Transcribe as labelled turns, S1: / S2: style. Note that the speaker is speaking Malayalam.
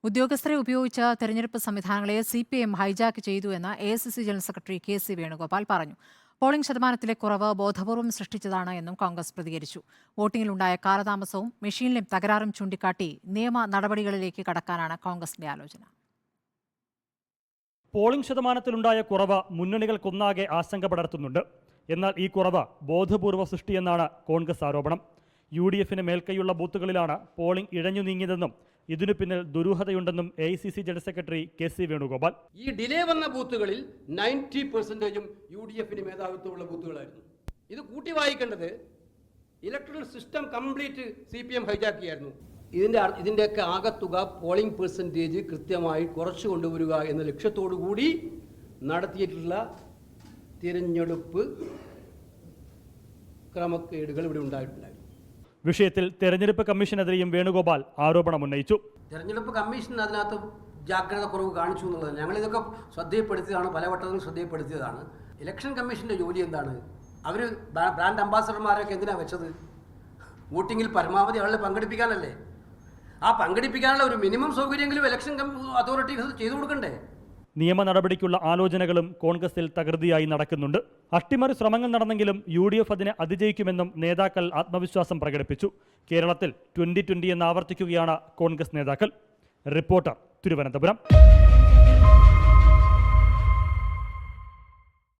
S1: ഉദ്യോഗസ്ഥരെ ഉപയോഗിച്ച തെരഞ്ഞെടുപ്പ് സംവിധാനങ്ങളെ CPM ഹൈജാക്ക് ചെയ്തുവെന്ന് AICC general secretary KC Venugopal പറഞ്ഞു. പോളിംഗ് ശതമാനത്തിലെ കുറവ് ബോധപൂർവം സൃഷ്ടിച്ചതാണ് എന്നും കോൺഗ്രസ് പ്രതികരിച്ചു. വോട്ടിംഗിലുണ്ടായ കാലതാമസവും മെഷീനിലെ തകരാറും ചൂണ്ടിക്കാട്ടി നിയമ നടപടികളിലേക്ക് കടക്കാനാണ് കോൺഗ്രസിന്റെ ആലോചന.
S2: പോളിംഗ് ശതമാനത്തിലുണ്ടായ കുറവ് മുന്നണികൾക്കൊന്നാകെ ആശങ്ക പടർത്തുന്നുണ്ട്. എന്നാൽ ഈ കുറവ് ബോധപൂർവ സൃഷ്ടിയെന്നാണ് കോൺഗ്രസ് ആരോപണം. UDFന് മേൽക്കൈയുള്ള ബൂത്തുകളിലാണ് പോളിംഗ് ഇഴഞ്ഞു നീങ്ങിയതെന്നും ഇതിനു പിന്നിൽ ദുരൂഹതയുണ്ടെന്നും AICC general secretary KC Venugopal.
S3: ഈ ഡിലേ വന്ന ബൂത്തുകളിൽ 90% UDFന് മേധാവിത്വമുള്ള ബൂത്തുകളായിരുന്നു. ഇത് കൂട്ടി വായിക്കേണ്ടത് ഇലക്ട്രൽ സിസ്റ്റം കംപ്ലീറ്റ് CPM ഹൈജാക്കിയായിരുന്നു. ഇതിൻ്റെയൊക്കെ ആകത്തുക പോളിംഗ് പെർസെൻറ്റേജ് കൃത്യമായി കുറച്ചു കൊണ്ടുവരിക എന്ന ലക്ഷ്യത്തോടു കൂടി നടത്തിയിട്ടുള്ള തിരഞ്ഞെടുപ്പ് ക്രമക്കേടുകൾ ഇവിടെ ഉണ്ടായിട്ടുണ്ടായിരുന്നു.
S2: വിഷയത്തിൽ തെരഞ്ഞെടുപ്പ് കമ്മീഷനെതിരെയും വേണുഗോപാൽ ആരോപണമുന്നയിച്ചു.
S3: തെരഞ്ഞെടുപ്പ് കമ്മീഷൻ അതിനകത്ത് ജാഗ്രത കുറവ് കാണിച്ചു എന്നുള്ളത് ഞങ്ങളിതൊക്കെ ശ്രദ്ധയിൽപ്പെടുത്തിയതാണ്, പലവട്ടവും ശ്രദ്ധയിൽപ്പെടുത്തിയതാണ്. ഇലക്ഷൻ കമ്മീഷൻ്റെ ജോലി എന്താണ്? അവർ ബ്രാൻഡ് അംബാസഡർമാരൊക്കെ എന്തിനാണ് വെച്ചത്? വോട്ടിങ്ങിൽ പരമാവധി ആളുകളെ പങ്കെടുപ്പിക്കാനല്ലേ? ആ പങ്കെടുപ്പിക്കാനുള്ള ഒരു മിനിമം സൗകര്യമെങ്കിലും ഇലക്ഷൻ അതോറിറ്റി ചെയ്തു കൊടുക്കണ്ടേ?
S2: നിയമ നടപടിക്കുള്ള ആലോചനകളും കോൺഗ്രസിൽ തകൃതിയായി നടക്കുന്നുണ്ട്. അട്ടിമറി ശ്രമങ്ങൾ നടന്നെങ്കിലും UDF അതിനെ അതിജയിക്കുമെന്നും നേതാക്കൾ ആത്മവിശ്വാസം പ്രകടിപ്പിച്ചു. കേരളത്തിൽ 2020 എന്ന് ആവർത്തിക്കുകയാണ് കോൺഗ്രസ് നേതാക്കൾ. റിപ്പോർട്ടർ, തിരുവനന്തപുരം.